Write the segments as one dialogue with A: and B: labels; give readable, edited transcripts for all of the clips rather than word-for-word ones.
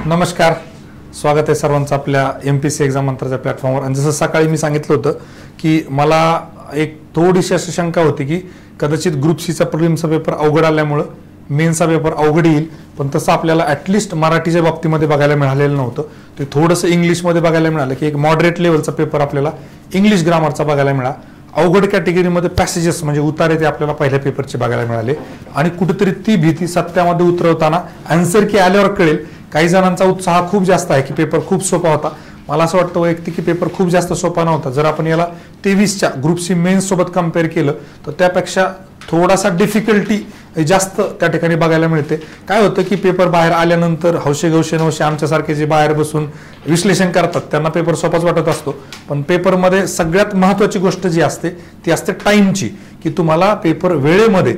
A: नमस्कार, स्वागत आहे सर्वांचं आपल्या MPSC एक्झाम मंत्राच्या प्लॅटफॉर्मवर। आणि जसं सकाळी मी सांगितलं होतं की मला एक थोडीशी अशी शंका होती की कदाचित ग्रुप सीचा प्रिलिमचा पेपर अवघड आल्यामुळे मेन्सचा पेपर अवघड येईल, पण तसं आपल्याला ॲटलिस्ट मराठीच्या बाबतीमध्ये बघायला मिळालेलं नव्हतं। ते थोडंसं इंग्लिशमध्ये बघायला मिळालं की एक मॉडरेट लेवलचा पेपर आपल्याला इंग्लिश ग्रामरचा बघायला मिळाला। अवघड कॅटेगरीमध्ये पॅसेजेस म्हणजे उतारे ते आपल्याला पहिल्या पेपरचे बघायला मिळाले आणि कुठेतरी ती भीती सत्यामध्ये उतरवताना आन्सर की आल्यावर कळेल। काही जणांचा उत्साह खूप जास्त आहे की पेपर खूप सोपा होता। मला असं वाटतं वैयक्तिक की पेपर खूप जास्त सोपा नव्हता। जर आपण याला 23च्या ग्रुप सी मेन्स सोबत कंपेअर केलं तर त्यापेक्षा थोडासा डिफिकल्टी जास्त त्या ठिकाणी बघायला मिळते। काय होतं की पेपर बाहेर आल्यानंतर हौशे गौशे नवशे आमच्यासारखे जे बाहेर बसून विश्लेषण करतात त्यांना पेपर सोपाच वाटत असतो, पण पेपरमध्ये सगळ्यात महत्त्वाची गोष्ट जी असते ती असते टाइमची, की तुम्हाला पेपर वेळेमध्ये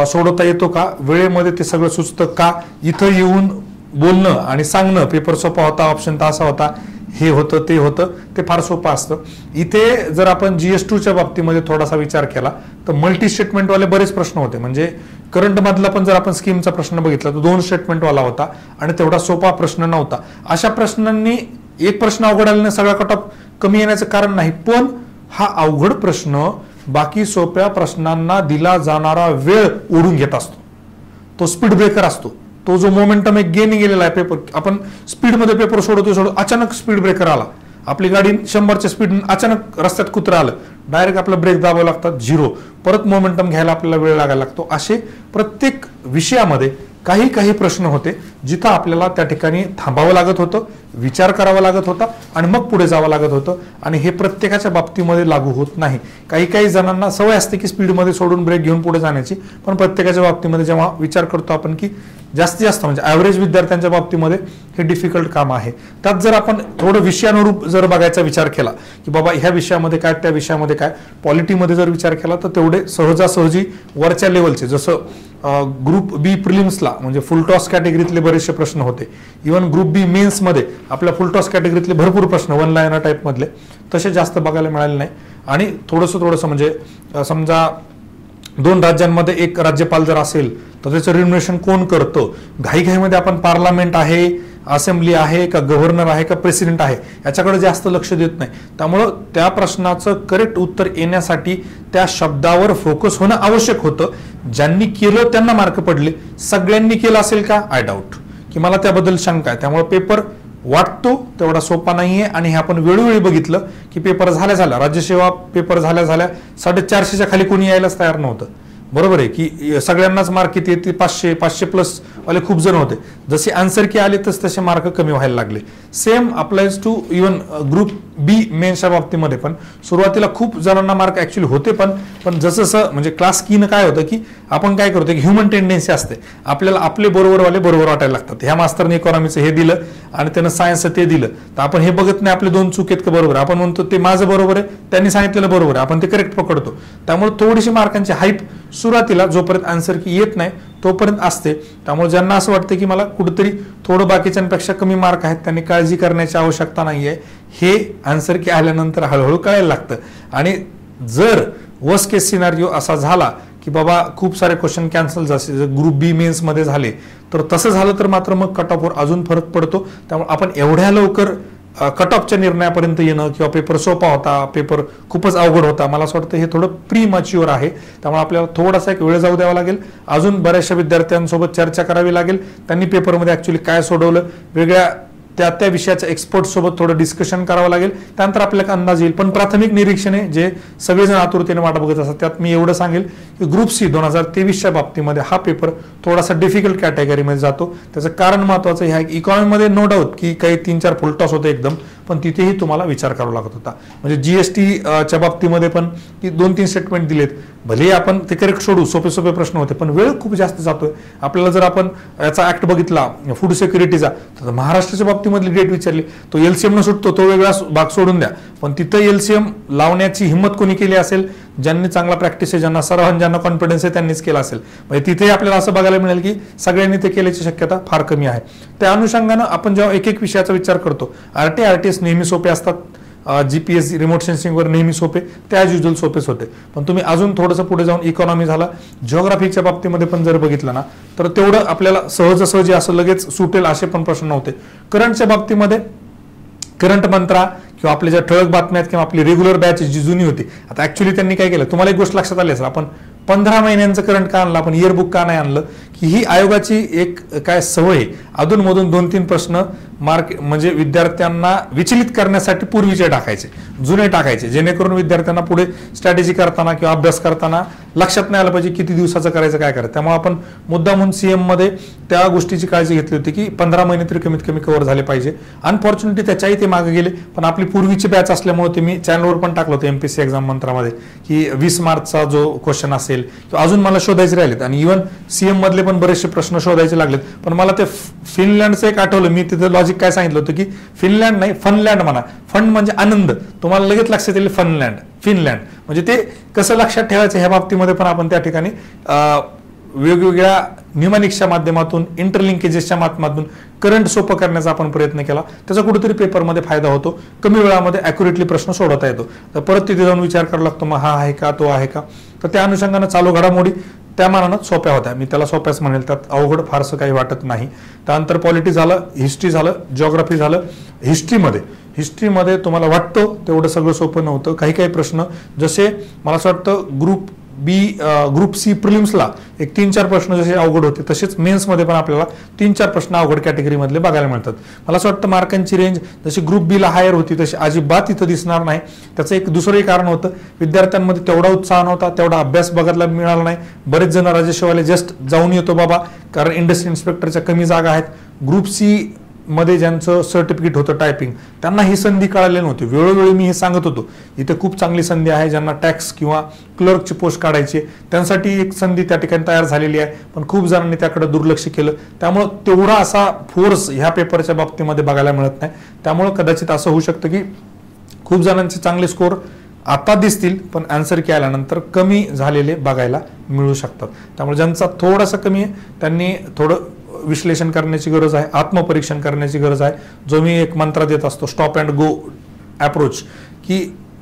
A: सोडवता येतो का, वेळेमध्ये ते सगळं सुचतं का, इथं येऊन बोलणं आणि सांगणं पेपर सोपा होता, ऑप्शन तर असा होता, हे होतं ते होतं, ते फार सोपं असतं। इथे जर आपण GS2च्या बाबतीमध्ये थोडासा विचार केला तर मल्टी स्टेटमेंटवाले बरेच प्रश्न होते। म्हणजे करंट मधला पण जर आपण स्कीमचा प्रश्न बघितला तर 2 स्टेटमेंटवाला होता आणि तेवढा सोपा प्रश्न नव्हता। अशा प्रश्नांनी एक प्रश्न अवघड आल्याने सगळा कट ऑफ कमी येण्याचं कारण नाही, पण हा अवघड प्रश्न बाकी सोप्या प्रश्नांना दिला जाणारा वेळ ओढून घेत असतो, तो स्पीड ब्रेकर असतो। तो जो मोमेंटम एक गेन गेलेला आहे पेपर, आपण स्पीडमध्ये पेपर सोडतो अचानक स्पीड ब्रेकर आला, आपली गाडी 100च्या स्पीड अचानक रस्त्यात कुत्रा आलं, डायरेक्ट आपला ब्रेक दाबावं लागतात 0, परत मोमेंटम घ्यायला आपल्याला वेळ लागायला लागतो। असे प्रत्येक विषयामध्ये काही काही प्रश्न होते जिथं आपल्याला त्या ठिकाणी थांबावं लागत होतं, विचार करावा लागत होता आणि मग पुढे जावं लागत होतं। आणि हे प्रत्येकाच्या बाबतीमध्ये लागू होत नाही। काही काही जणांना सवय असते की स्पीडमध्ये सोडून ब्रेक घेऊन पुढे जाण्याची, पण प्रत्येकाच्या बाबतीमध्ये जेव्हा विचार करतो आपण की जास्तीत जास्त म्हणजे ॲव्हरेज विद्यार्थ्यांच्या बाबतीमध्ये हे डिफिकल्ट काम आहे। त्यात जर आपण थोडं विषयानुरूप जर बघायचा विचार केला की बाबा ह्या विषयामध्ये काय, त्या विषयामध्ये काय, पॉलिटीमध्ये जर विचार केला तर तेवढे सहजासहजी वरच्या लेवलचे, जसं ग्रुप बी प्रिलिम्सला म्हणजे फुल टॉस कॅटेगरीतले बरेचसे प्रश्न होते, इव्हन ग्रुप बी मेन्समध्ये आपल्या फुल टॉस कॅटेगरीतले भरपूर प्रश्न वन लायनर टाईपमधले तसे जास्त बघायला मिळाले नाही। आणि थोडंसं म्हणजे समजा 2 राज्यांमध्ये एक राज्यपाल जर असेल तर त्याचं रिन्युमेशन कोण करतं, घाईघाईमध्ये आपण पार्लमेंट आहे, असेंब्ली आहे का, गव्हर्नर आहे का, प्रेसिडेंट आहे याच्याकडे जास्त लक्ष देत नाही। त्यामुळं त्या प्रश्नाचं करेक्ट उत्तर येण्यासाठी त्या शब्दावर फोकस होणं आवश्यक होतं। ज्यांनी केलं त्यांना मार्क पडले, सगळ्यांनी केलं असेल का, आय डाऊट, की मला त्याबद्दल शंका आहे। त्यामुळे पेपर वाटतो तेवढा सोपा नाहीये। आणि हे आपण वेळोवेळी बघितलं की पेपर झाल्या राज्यसेवा पेपर झाल्या 450च्या खाली कोणी यायलाच तयार नव्हतं, बरोबर आहे की सगळ्यांनाच मार्क किती येते, 500 प्लस वाले खूप जण होते। जसे आन्सर की आले तसे मार्क कमी व्हायला लागले। Same applies to even group B मेन्सच्या बाबतीमध्ये पण सुरुवातीला खूप जणांना मार्क ऍक्च्युअली होते, पण जसं म्हणजे क्लास कीनं काय होतं की आपण काय करतो की ह्युमन टेंडेन्सी असते, आपल्याला आपले बरोबरवाले बरोबर वाटायला लागतात। ह्या मास्तरने इकॉनॉमीचं हे दिलं आणि त्यानं सायन्सचं ते दिलं तर आपण हे बघत नाही आपले 2 चूक आहेत का बरोबर, आपण म्हणतो ते माझं बरोबर आहे, त्यांनी सांगितलेलं बरोबर आहे, आपण ते करेक्ट पकडतो। त्यामुळे थोडीशी मार्कांची हाईप सुरुवातीला जोपर्यंत आन्सर की येत नाही तोपर्यंत असते। त्यामुळे ज्यांना असं वाटतं की मला कुठेतरी थोडं बाकीच्यांपेक्षा कमी मार्क आहेत त्यांनी काळजी करण्याची आवश्यकता नाहीये, हे आन्सर की आल्यानंतर हळूहळू कळायला लागतं। आणि जर वर्स्ट केस सिनारिओ असा झाला की बाबा खूप सारे क्वेश्चन कॅन्सल झाले ग्रुप बी मेन्स मध्ये झाले तर तसं झालं तर मात्र मग कट ऑफवर अजून फरक पडतो। त्यामुळे आपण एवढ्या लवकर कट ऑफच्या निर्णयापर्यंत येणं किंवा पेपर सोपा होता, पेपर खूपच अवघड होता, मला असं वाटतं हे थोडं प्री मॅच्युअर आहे। त्यामुळे आपल्याला थोडासा एक वेळ जाऊ द्यावा लागेल, अजून बऱ्याचशा विद्यार्थ्यांसोबत चर्चा करावी लागेल, त्यांनी पेपरमध्ये ऍक्च्युअली काय सोडवलं, वेगळ्या त्या विषयाच्या एक्सपर्ट सोबत थोडं डिस्कशन करावं लागेल, त्यानंतर आपल्याला अंदाज येईल। पण प्राथमिक निरीक्षणे जे सगळेजण आतुरतेने वाट बघत असतात त्यात मी एवढं सांगेल की ग्रुप सी 2023च्या बाबतीमध्ये हा पेपर थोडासा डिफिकल्ट कॅटेगरीमध्ये जातो। त्याचं कारण महत्त्वाचं हे आहे की इकॉनॉमीमध्ये नो डाऊट की काही 3-4 फुल टॉस होते एकदम, पण तिथेही तुम्हाला विचार करावा लागत होता। म्हणजे GSTच्या बाबतीमध्ये पण की 2-3 स्टेटमेंट दिलेत, भले आपण ते करेक्ट सोडू, सोपे प्रश्न होते, पण वेळ खूप जास्त जातोय आपल्याला। जर आपण याचा ऍक्ट बघितला फूड सिक्युरिटीचा तर महाराष्ट्राच्या बाबतीमधली डेट विचारली, तो LCM न सुटतो तो वेगळा भाग सोडून द्या, पण तिथं LCM लावण्याची हिंमत कोणी केली असेल, ज्यांनी चांगला प्रॅक्टिस आहे, ज्यांना सराव, ज्यांना कॉन्फिडन्स आहे त्यांनीच केला असेल। म्हणजे तिथे आपल्याला असं बघायला मिळेल की सगळ्यांनी ते केल्याची शक्यता फार कमी आहे। त्या अनुषंगानं आपण जेव्हा एक विषयाचा विचार करतो, RT RTS नेहमी सोपे असतात, GPS रिमोट सेन्सिंगवर नेहमी सोपे, ते ॲज युजल सोपेच होते. पण तुम्ही अजून थोडंसं पुढे जाऊन इकॉनॉमी झाला, जिओग्राफीच्या बाबतीमध्ये पण जर बघितलं ना तर तेवढं आपल्याला सहजासहजी असं लगेच सुटेल असे पण प्रश्न नव्हते. करंटच्या बाबतीमध्ये करंट मंत्रा किंवा आपल्या ज्या ठळक बातम्या किंवा आपली रेग्युलर बॅच जी जुनी होती, आता ऍक्च्युली त्यांनी काय केलं, तुम्हाला एक गोष्ट लक्षात आली असेल, आपण 15 महिन्यांचं करंट का आणलं, आपण इयरबुक का नाही आणलं, की ही आयोगाची एक काय सवय आहे, अधूनमधून 2-3 प्रश्न मार्क म्हणजे विद्यार्थ्यांना विचलित करण्यासाठी पूर्वीचे टाकायचे, जुने टाकायचे, जेणेकरून विद्यार्थ्यांना पुढे स्ट्रॅटेजी करताना किंवा अभ्यास करताना लक्षात नाही आलं पाहिजे किती दिवसाचं करायचं, काय करायचं. त्यामुळे आपण मुद्दामून CM मध्ये त्या गोष्टीची काळजी घेतली होती की 15 महिने तरी कमीत कमी कव्हर झाले पाहिजे. अनफॉर्च्युनेटली त्याच्याही ते मागे गेले, पण आपली पूर्वीची बॅच असल्यामुळे ते मी चॅनलवर पण टाकलं होतं MPSC एक्झाम मंत्रामध्ये की 20 मार्चचा जो क्वेश्चन असेल किंवा अजून मला शोधायचे राहिलेत, आणि इव्हन CM मधले पण बरेचसे प्रश्न शोधायचे लागलेत. पण मला ते फिनलँडचं एक आठवलं, मी तिथं लॉजिक काय सांगितलं होतं की फिनलँड नाही, फनलँड म्हणा, फन म्हणजे आनंद, तुम्हाला लगेच लक्षात येईल फनलँड, फिनलँड म्हणजे ते कसं लक्षात ठेवायचं ह्या बाबतीमध्ये पण आपण त्या ठिकाणी वेगवेगळ्या न्यूमॅनिक्सच्या माध्यमातून, इंटरलिंकेजेसच्या माध्यमातून करंट सोपं करण्याचा आपण प्रयत्न केला. त्याचा कुठेतरी पेपरमध्ये फायदा होतो, कमी वेळामध्ये ॲक्युरेटली प्रश्न सोडवता येतो. तर परत तिथे जाऊन विचार करावा लागतो, मग हा आहे का, तो आहे का. तर त्या अनुषंगानं चालू घडामोडी त्या मानानं सोप्या होत्या, मी त्याला सोप्याच म्हणेल, त्यात अवघड फारसं काही वाटत नाही. त्यानंतर पॉलिटी झालं, हिस्ट्री झालं, जिओग्राफी झालं. हिस्ट्रीमध्ये तुम्हाला वाटतं तेवढं सगळं सोपं नव्हतं. काही काही प्रश्न जसे मला असं वाटतं ग्रुप सी प्रिलिम्सला एक 3-4 प्रश्न जसे अवघड होते, तसेच मेन्समध्ये पण आपल्याला 3-4 प्रश्न अवघड कॅटेगरीमधले बघायला मिळतात. मला असं वाटतं मार्कांची रेंज जशी ग्रुप बीला हायर होती तशी अजिबात इथं दिसणार नाही. त्याचं एक दुसरंही कारण होतं, विद्यार्थ्यांमध्ये तेवढा उत्साह नव्हता, तेवढा अभ्यास बघायला मिळाला नाही. बरेच जण राजेशिवाले जस्ट जाऊन येतो बाबा, कारण इंडस्ट्री इन्स्पेक्टरच्या कमी जागा आहेत. ग्रुप सी मध्ये ज्यांचं सर्टिफिकेट होतं टायपिंग, त्यांना ही संधी कळाली नव्हती. वेळोवेळी मी हे सांगत होतो, इथे खूप चांगली संधी आहे, ज्यांना टॅक्स किंवा क्लर्कची पोस्ट काढायची त्यांसाठी एक संधी त्या ठिकाणी तयार झालेली आहे, पण खूप जणांनी त्याकडे दुर्लक्ष केलं. त्यामुळं तेवढा असा फोर्स ह्या पेपरच्या बाबतीमध्ये बघायला मिळत नाही. त्यामुळं कदाचित असं होऊ शकतं की खूप जणांचे चांगले स्कोर आता दिसतील, पण आन्सर की आल्यानंतर कमी झालेले बघायला मिळू शकतात. त्यामुळे ज्यांचा थोडासा कमी आहे त्यांनी थोडं विश्लेषण करण्याची गरज आहे, आत्मपरीक्षण करण्याची गरज आहे. जो मी एक मंत्र देत असतो, स्टॉप अँड गो अप्रोच, की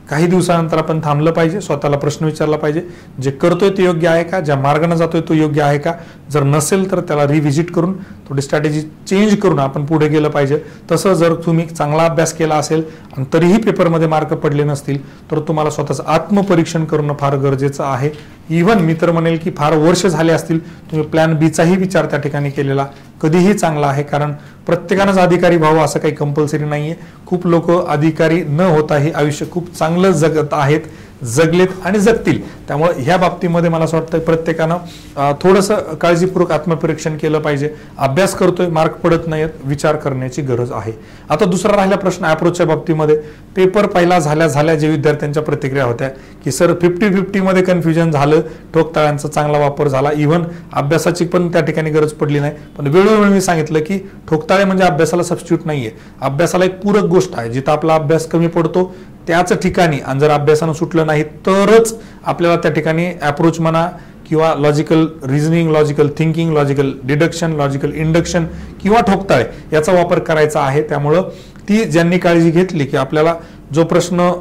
A: काही दिवसानंतर आपण थांबलं पाहिजे, स्वतःला प्रश्न विचारला पाहिजे, जे करतोय ते योग्य आहे का, ज्या मार्गाने जातोय तो योग्य आहे का. जर नसेल तर त्याला रिव्हिजिट करून थोडी स्ट्रॅटेजी चेंज करून आपण पुढे गेलं पाहिजे. तसं जर तुम्ही चांगला अभ्यास केला असेल आणि तरीही पेपरमध्ये मार्क पडले नसतील तर तुम्हाला स्वतःचं आत्मपरीक्षण करणं फार गरजेचं आहे. इव्हन मी तर म्हणेल की फार वर्ष झाले असतील तुम्ही प्लॅन बीचाही विचार त्या ठिकाणी केलेला कधीही चांगला आहे, कारण प्रत्येकानंच अधिकारी व्हावं असं काही कंपल्सरी नाहीये. खूप लोक अधिकारी न होताही आयुष्य खूप चांगलं जगत आहेत, जगलेत आणि जगतील. त्यामुळे ह्या बाबतीमध्ये मला असं वाटतं प्रत्येकानं थोडंसं काळजीपूर्वक आत्मपरीक्षण केलं पाहिजे. अभ्यास करतोय, मार्क पडत नाहीत, विचार करण्याची गरज आहे. आता दुसरा राहिला प्रश्न अप्रोचच्या बाबतीमध्ये. पेपर पहिला झाल्या जे विद्यार्थ्यांच्या प्रतिक्रिया होत्या की सर 50-50 मध्ये कन्फ्युजन झालं, ठोकताळ्यांचा चांगला वापर झाला, इव्हन अभ्यासाची पण त्या ठिकाणी गरज पडली नाही. पण वेळोवेळी मी सांगितलं की ठोकताळे म्हणजे अभ्यासाला सबस्टिट्यूट नाहीये, अभ्यासाला एक पूरक गोष्ट आहे. जिथं आपला अभ्यास कमी पडतो त्याच ठिकाणी, आणि जर अभ्यासानं सुटलं नाही तरच आपल्याला त्या ठिकाणी अप्रोच म्हणा किंवा logical reasoning, logical thinking, logical deduction, logical induction किंवा ठोकताळे याचा वापर करायचा आहे. त्यामुळं ती ज्यांनी काळजी घेतली की आपल्याला जो प्रश्न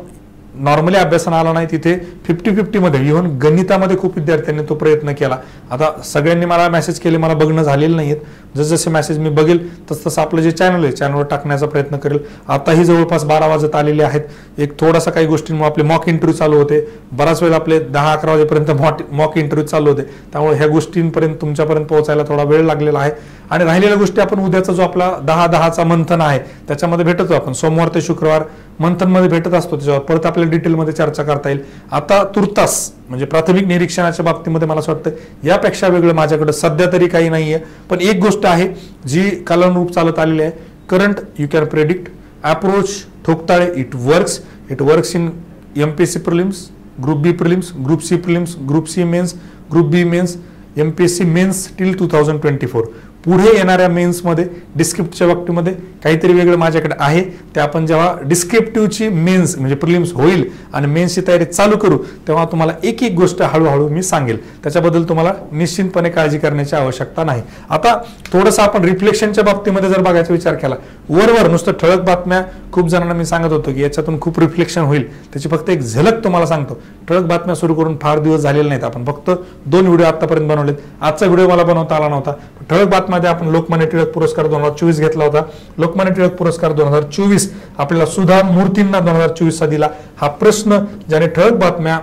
A: नॉर्मली अभ्यासानं आला नाही तिथे 50-50 मध्ये, इव्हन गणितामध्ये खूप विद्यार्थ्यांनी तो प्रयत्न केला. आता सगळ्यांनी मला मेसेज केले, मला बघणं झालेलं नाहीत. जसजसे मेसेज मी बघेल तसं आपलं जे चॅनल आहे चॅनलवर टाकण्याचा प्रयत्न करेल. आताही जवळपास 12 वाजत आलेले आहेत. एक थोडासा काही गोष्टींमुळे आपले मॉक इंटरव्ह्यू चालू होते, बराच वेळ आपले 10-11 वाजेपर्यंत मॉक इंटरव्ह्यू चालू होते. त्यामुळे ह्या गोष्टींपर्यंत तुमच्यापर्यंत पोहोचायला थोडा वेळ लागलेला आहे. आणि राहिलेल्या गोष्टी आपण उद्याचा जो आपला 10-10चा मंथन आहे त्याच्यामध्ये भेटतो. आपण सोमवार ते शुक्रवार मंथनमध्ये भेटत असतो, त्याच्यावर परत आपल्याला डिटेलमध्ये चर्चा करता येईल. आता तुर्तास म्हणजे प्राथमिक निरीक्षणाच्या बाबतीमध्ये मला असं वाटतं यापेक्षा वेगळं माझ्याकडे सध्या तरी काही नाहीये. पण एक गोष्ट आहे जी कालानुरूप चालत आलेली आहे, current you can predict, approach ठोकताळे it works in MPSC prelims, group B prelims, group C prelims, group C mains, group B mains, MPSC mains till 2024. पुढे येणाऱ्या मेन्समध्ये डिस्क्रिप्टिव्हच्या बाबतीमध्ये काहीतरी वेगळं माझ्याकडे आहे. ते आपण जेव्हा डिस्क्रिप्टिव्हची मेन्स म्हणजे प्रिलिम्स होईल आणि मेन्सची तयारी चालू करू तेव्हा तुम्हाला एक एक गोष्ट हळूहळू मी सांगेल. त्याच्याबद्दल तुम्हाला निश्चितपणे काळजी करण्याची आवश्यकता नाही. आता थोडंसं आपण रिफ्लेक्शनच्या बाबतीमध्ये जर बघायचा विचार केला, वरवर नुसतं ठळक बातम्या खूप जणांना मी सांगत होतो की याच्यातून खूप रिफ्लेक्शन होईल, त्याची फक्त एक झलक तुम्हाला सांगतो. ठळक बातम्या सुरू करून फार दिवस झालेले नाहीत. आपण फक्त 2 व्हिडिओ आतापर्यंत बनवलेत. आजचा व्हिडिओ मला बनवता आला नव्हता. ठळक बातम्यामध्ये आपण लोकमान्य टिळक पुरस्कार 2024 घेतला होता. लोकमान्य टिळक पुरस्कार 2024 आपल्याला सुधा मूर्तींना 2024 चा दिला. हा प्रश्न ज्याने ठळक बातम्या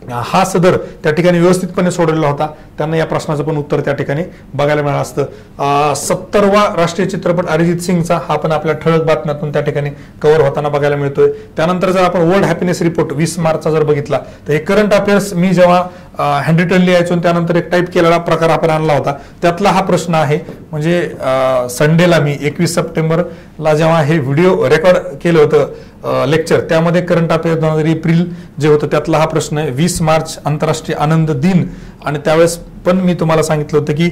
A: हा सदर त्या ठिकाणी व्यवस्थितपणे सोडलेला होता, त्यांना या प्रश्नाचं पण उत्तर त्या ठिकाणी बघायला मिळालं असतं. 70वा राष्ट्रीय चित्रपट अरिजित सिंगचा हा पण आपल्या ठळक बातम्यातून त्या ठिकाणी कव्हर होताना बघायला मिळतोय. त्यानंतर जर आपण वर्ल्ड हॅपीनेस रिपोर्ट 20 मार्चचा जर बघितला तर हे करंट अफेअर्स मी जेव्हा हँडरिटन लिहायचो त्यानंतर एक टाईप केलेला प्रकार आपण आणला होता, त्यातला हा प्रश्न आहे. म्हणजे संडेला मी 21 सप्टेंबरला जेव्हा हे व्हिडिओ रेकॉर्ड केलं होतं लेक्चर, त्यामध्ये करंट अफेअर्स 2000 एप्रिल जे होतं त्यातला हा प्रश्न आहे. 20 मार्च आंतरराष्ट्रीय आनंद दिन, आणि त्यावेळेस पण मी तुम्हाला सांगितलं होतं की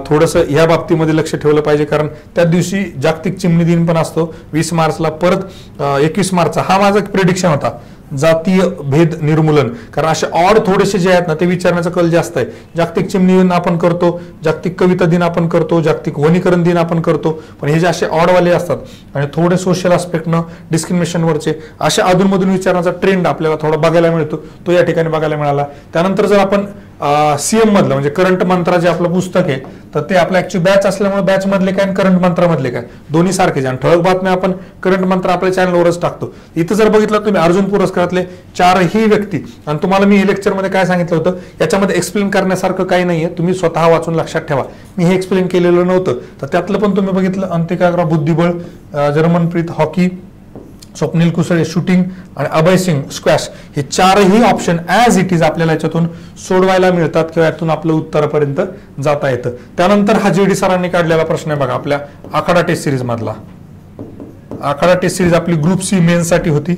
A: थोडंसं या बाबतीमध्ये लक्ष ठेवलं पाहिजे, कारण त्या दिवशी जागतिक चिमणी दिन पण असतो 20 मार्चला. परत 21 मार्चचा हा माझा प्रेडिक्शन होता, जातीय भेद निर्मूलन. कारण असे ऑड थोडेसे जे आहेत ना ते विचारण्याचा कल जास्त आहे. जागतिक चिमणी दिन आपण करतो, जागतिक कविता दिन आपण करतो, जागतिक वनीकरण दिन आपण करतो, पण हे जे असे ऑडवाले असतात आणि थोडे सोशल आस्पेक्टनं डिस्क्रिमिनेशनवरचे अशा अधूनमधून विचारण्याचा ट्रेंड आपल्याला थोडा बघायला मिळतो, तो या ठिकाणी बघायला मिळाला. त्यानंतर जर आपण सीएम मधलं म्हणजे करंट मंत्रा जे आपलं पुस्तक आहे तर ते आपलं ऍक्च्युअली बॅच असल्यामुळे बॅच मधले काय आणि करंट मंत्रामधले काय दोन्ही सारखेच. आणि ठळक बातम्या आपण करंट मंत्र आपल्या चॅनलवरच टाकतो. इथं जर बघितलं तुम्ही अर्जुन पुरस्कारातले 4ही व्यक्ती, आणि तुम्हाला मी लेक्चरमध्ये काय सांगितलं होतं, याच्यामध्ये एक्सप्लेन करण्यासारखं काही नाहीये, तुम्ही स्वतः वाचून लक्षात ठेवा. मी हे एक्सप्लेन केलेलं नव्हतं, तर त्यातलं पण तुम्ही बघितलं. अंतिकाग्रा बुद्धिबळ, जर्मनप्रीत हॉकी, स्वप्नील कुसळे शूटिंग आणि अभय सिंग स्क्वॅश, हे 4ही ऑप्शन ऍज इट इज आपल्याला याच्यातून सोडवायला मिळतात किंवा यातून आपलं उत्तरापर्यंत जाता येतं. त्यानंतर हा जेडी सरांनी काढलेला प्रश्न आहे बघा, आपल्या आखाडा टेस्ट सिरीज मधला. आखाडा टेस्ट सिरीज आपली ग्रुप सी मेन्स साठी होती.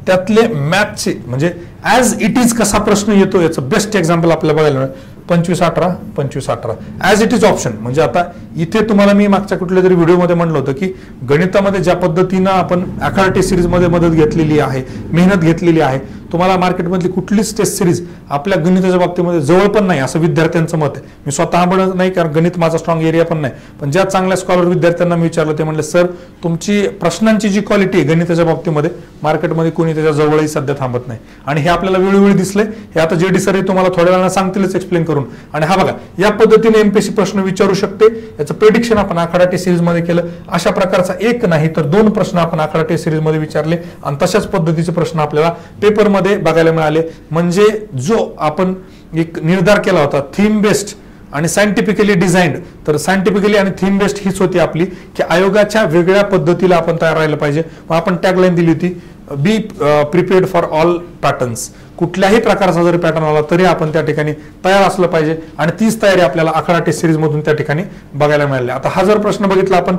A: त्यातले मॅथचे म्हणजे ऍज इट इज कसा प्रश्न येतो याचं बेस्ट एक्झाम्पल आपल्याला बघायला मिळेल. 25-18 ऍज इट इज ऑप्शन. म्हणजे आता इथे तुम्हाला मी मागच्या कुठल्या तरी व्हिडिओमध्ये म्हणलं होतं की गणितामध्ये ज्या पद्धतीनं आपण आखाडा टेस्ट सिरीज मध्ये मदत घेतलेली आहे, मेहनत घेतलेली आहे, तुम्हाला मार्केटमधली कुठलीच टेस्ट सिरीज आपल्या गणिताच्या बाबतीमध्ये जवळ पण नाही असं विद्यार्थ्यांचं मत आहे. मी स्वतः म्हणत नाही कारण गणित माझा स्ट्रॉंग एरिया पण नाही, पण ज्या चांगल्या स्कॉलर विद्यार्थ्यांना मी विचारलं ते म्हणले सर तुमची प्रश्नांची जी क्वालिटी आहे गणिताच्या बाबतीमध्ये मार्केटमध्ये कोणी त्याच्या जवळही सध्या थांबत नाही. आणि हे आपल्याला वेळोवेळी दिसले. हे आता जेडी सर तुम्हाला थोड्या वेळानं सांगतीलच एक्सप्लेन करून. आणि हा बघा या पद्धतीने एमपीएससी प्रश्न विचारू शकते, याचं प्रेडिक्शन आपण आखाडा टेस्ट सिरीज मध्ये केलं. अशा प्रकारचा एक नाही तर 2 प्रश्न आपण आखाडा टेस्ट सिरीज मध्ये विचारले आणि तशाच पद्धतीचे प्रश्न आपल्याला पेपरमध्ये बघायला मिळाले. म्हणजे जो आपण एक निर्धार केला होता थीम बेस्ड आणि सायंटिफिकली डिझाईन्ड, तर सायंटिफिकली आणि थीम बेस्ड हीच होती आपली की आयोगाच्या वेगळ्या पद्धतीला आपण तयार राहिलं पाहिजे. मग आपण टॅगलाईन दिली होती बी प्रिपेअर्ड फॉर ऑल पॅटर्न्स. कुठल्याही प्रकारचा जरी पॅटर्न आला तरी आपण त्या ठिकाणी तयार असलं पाहिजे आणि तीच तयारी आपल्याला आखाडा टेस्ट सिरीज मधून त्या ठिकाणी बघायला मिळाली. आता हा जर प्रश्न बघितला आपण,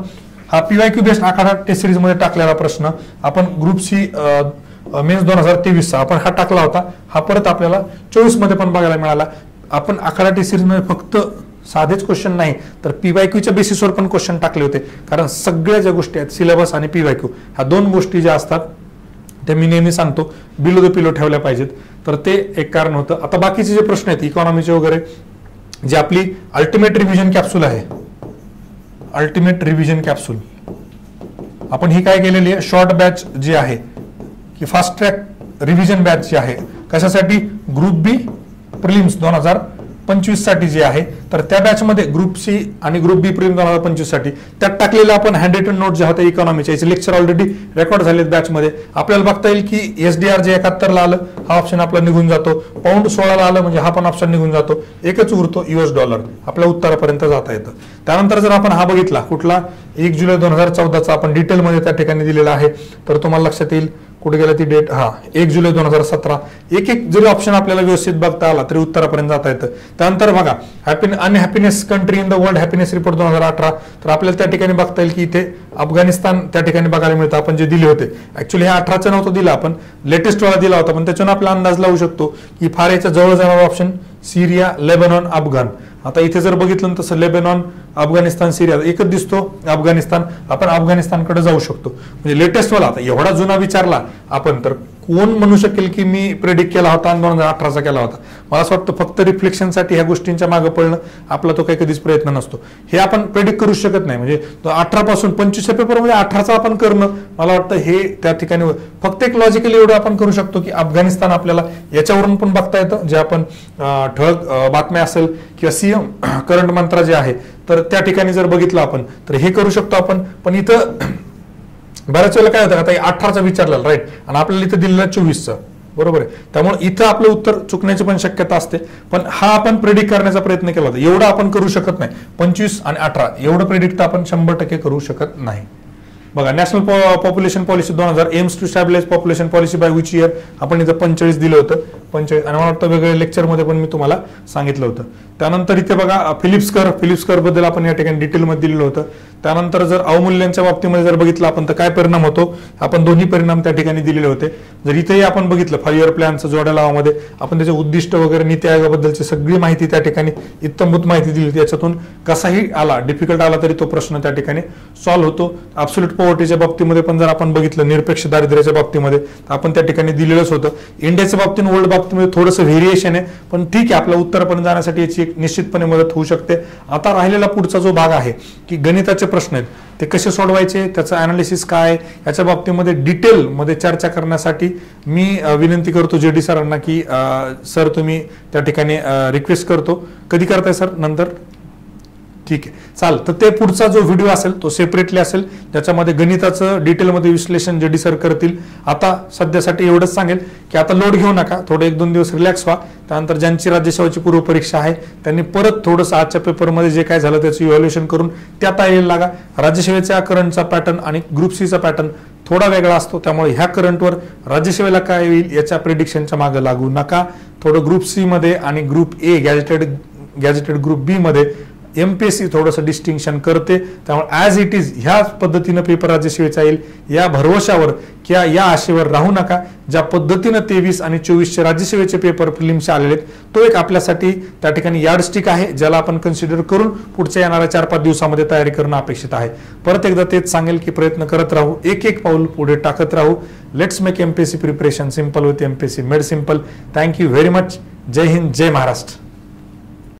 A: हा पीवायक्यू बेस्ड आखाडा टेस्ट सिरीज मध्ये टाकलेला प्रश्न आपण ग्रुप सी मेन्स 2023 आपण हा टाकला होता. हा परत आपल्याला 24 मध्ये पण बघायला मिळाला. आपण आखाडा टेस्ट सिरीज मध्ये फक्त साधेच क्वेश्चन नाही तर पीवायक्यूच्या बेसिसवर पण क्वेश्चन टाकले होते, कारण सगळ्या ज्या गोष्टी आहेत सिलेबस आणि पीवायक्यू ह्या 2 गोष्टी ज्या असतात ते मी नेहमी सांगतो बिलो द पिलो ठेवल्या पाहिजेत. तर ते एक कारण होतं. आता बाकीचे जे प्रश्न आहेत इकॉनॉमीचे वगैरे, जे आपली अल्टिमेट रिव्हिजन कॅप्सूल आहे, अल्टिमेट रिव्हिजन कॅप्सूल आपण ही काय केलेली आहे, शॉर्ट बॅच जी आहे की फास्ट ट्रॅक रिव्हिजन बॅच जी आहे, कशासाठी ग्रुप बी प्रिलिम्स 2025 साठी जी आहे, तर त्या बॅच मध्ये ग्रुप सी आणि ग्रुप बी प्रिलिम्स 2025 साठी त्यात टाकलेलं आपण हँड रिटन नोट जे होते इकॉनॉमीचे याचे लेक्चर ऑलरेडी रेकॉर्ड झालेत बॅच मध्ये. आपल्याला बघता येईल की एसडीआर जे 71 ला आलं हा ऑप्शन आपला निघून जातो, पाऊंड 16 ला आलं म्हणजे हा पण ऑप्शन निघून जातो, एकच उरतो US डॉलर, आपल्या उत्तरापर्यंत जाता येतं. त्यानंतर जर आपण हा बघितला कुठला 1 जुलै 2014चा आपण डिटेलमध्ये त्या ठिकाणी दिलेला आहे, तर तुम्हाला लक्षात येईल कुठे गेला ती डेट, हा 1 जुलै 2017. एक जरी ऑप्शन आपल्याला व्यवस्थित बघता आला तरी उत्तरापर्यंत जाता येतं. त्यानंतर बघा unhappiness country in the world happiness report 2018, तर आपल्याला त्या ठिकाणी बघता येईल की इथे अफगाणिस्तान त्या ठिकाणी बघायला मिळतं. आपण जे दिले होते ऍक्च्युली हे 18चं नव्हतं दिलं, आपण लेटेस्ट वाला दिला होता, पण त्याच्यानं आपला अंदाज लावू शकतो की फार याच्या जवळ जाणारा ऑप्शन सिरिया, लेबनॉन, अफगाण. आता इथे जर बघितलं तसं लेबनॉन, अफगाणिस्तान, सिरिया एकच दिसतो अफगाणिस्तान. आपण अफगाणिस्तानकडे जाऊ शकतो. म्हणजे लेटेस्ट वाला. आता एवढा जुना विचारला आपण तर कोण म्हणू शकेल की मी प्रेडिक्ट केला होता आणि 2018चा केला होता. मला असं वाटतं फक्त रिफ्लेक्शनसाठी ह्या गोष्टींच्या मागे पडणं आपला तो काही कधीच प्रयत्न नसतो. हे आपण प्रेडिक्ट करू शकत नाही. म्हणजे 18 पासून 25च्या पेपरमध्ये 18चा आपण करणं मला वाटतं हे त्या ठिकाणी फक्त एक लॉजिकली एवढं आपण करू शकतो की अफगाणिस्तान आपल्याला याच्यावरून पण बघता येतं, जे आपण ठळक बातम्या असेल किंवा सीएम करंट मंत्रा जे आहे तर त्या ठिकाणी जर बघितलं आपण तर हे करू शकतो आपण. पण इथं बऱ्याच वेळेला काय होतं, आता 18चा विचारलेला राईट आणि आपल्याला इथं दिलेला 24चा, बरोबर आहे. त्यामुळे इथं आपलं उत्तर चुकण्याची पण शक्यता असते. पण हा आपण प्रेडिक्ट करण्याचा प्रयत्न केला होता. एवढं आपण करू शकत नाही. 25 आणि 18 एवढं प्रेडिक्ट तर आपण 100% करू शकत नाही. बघा, national population policy 2000 aims to stabilise population policy by which year, आपण इथं 45 दिलं होतं. 45 आणि मला वाटतं वेगवेगळ्या लेक्चरमध्ये पण मी तुम्हाला सांगितलं होतं. त्यानंतर इथे बघा फिलिप्स कर बद्दल आपण या ठिकाणी डिटेलमध्ये दिलेलं होतं. त्यानंतर जर अवमूल्यांच्या बाबतीमध्ये जर बघितलं आपण तर काय परिणाम होतो, आपण दोन्ही परिणाम त्या ठिकाणी दिलेले होते. जर इथेही आपण बघितलं 5 इयर प्लॅनचं जोड्या लावामध्ये आपण त्याचे उद्दिष्ट वगैरे नीती आयोगाबद्दलची सगळी माहिती त्या ठिकाणी इत्तमभूत माहिती दिली होती. याच्यातून कसाही आला डिफिकल्ट आला तरी तो प्रश्न त्या ठिकाणी सॉल्व्ह होतो. ॲब्सोल्यूट पॉवर्टीच्या बाबतीमध्ये पण जर आपण बघितलं निरपेक्ष दारिद्र्याच्या बाबतीमध्ये तर आपण त्या ठिकाणी दिलेलंच होतं. इंडियाच्या बाबतीत वर्ल्ड बाबतीमध्ये थोडंसं व्हेरिएशन आहे, पण ठीक आहे, आपल्या उत्तरापर्यंत जाण्यासाठी याची एक निश्चितपणे मदत होऊ शकते. आता राहिलेला पुढचा जो भाग आहे की गणिताचे प्रश्न आहेत ते कसे सोडवायचे, त्याचं अनालिसिस काय, याच्या बाबतीमध्ये डिटेलमध्ये चर्चा करण्यासाठी मी विनंती करतो JD सरांना की सर तुम्ही त्या ठिकाणी रिक्वेस्ट करतो. कधी करताय सर? नंतर? ठीक आहे, चाल. तर ते पुढचा जो व्हिडिओ असेल तो सेपरेटली असेल, ज्याच्यामध्ये गणिताचं डिटेलमध्ये विश्लेषण JD सर करतील. आता सध्यासाठी एवढंच सांगेल की आता लोड घेऊ नका, थोडे 1-2 दिवस रिलॅक्स व्हा. त्यानंतर ज्यांची राज्यसेवाची पूर्वपरीक्षा आहे त्यांनी परत थोडंसं आजच्या पेपरमध्ये जे काय झालं त्याचं इव्हॅल्युएशन करून त्या तयारीला लागा. राज्यसेवेच्या करंटचा पॅटर्न आणि ग्रुप सीचा पॅटर्न थोडा वेगळा असतो, त्यामुळे ह्या करंटवर राज्यसेवेला काय होईल याच्या प्रिडिक्शनच्या मागे लागू नका. थोडं ग्रुप सी मध्ये आणि ग्रुप ए गॅजेटेड ग्रुप बी मध्ये MPSC थोडंसं डिस्टिंक्शन करते. त्यामुळे ॲज इट इज ह्या पद्धतीनं पेपर राज्यसेवेचा येईल या भरवशावर किंवा या आशेवर राहू नका. ज्या पद्धतीनं 23 आणि 24चे राज्यसेवेचे पेपर प्रिलिम्सचे आलेले आहेत तो एक आपल्यासाठी त्या ठिकाणी यार्डस्टिक आहे, ज्याला आपण कन्सिडर करून पुढच्या येणाऱ्या 4-5 दिवसामध्ये तयारी करणं अपेक्षित आहे. परत एकदा तेच सांगेल की प्रयत्न करत राहू, एक पाऊल पुढे टाकत राहू. Let's make MPSC preparation simple with MPSC made simple. Thank you very much. जय हिंद, जय महाराष्ट्र.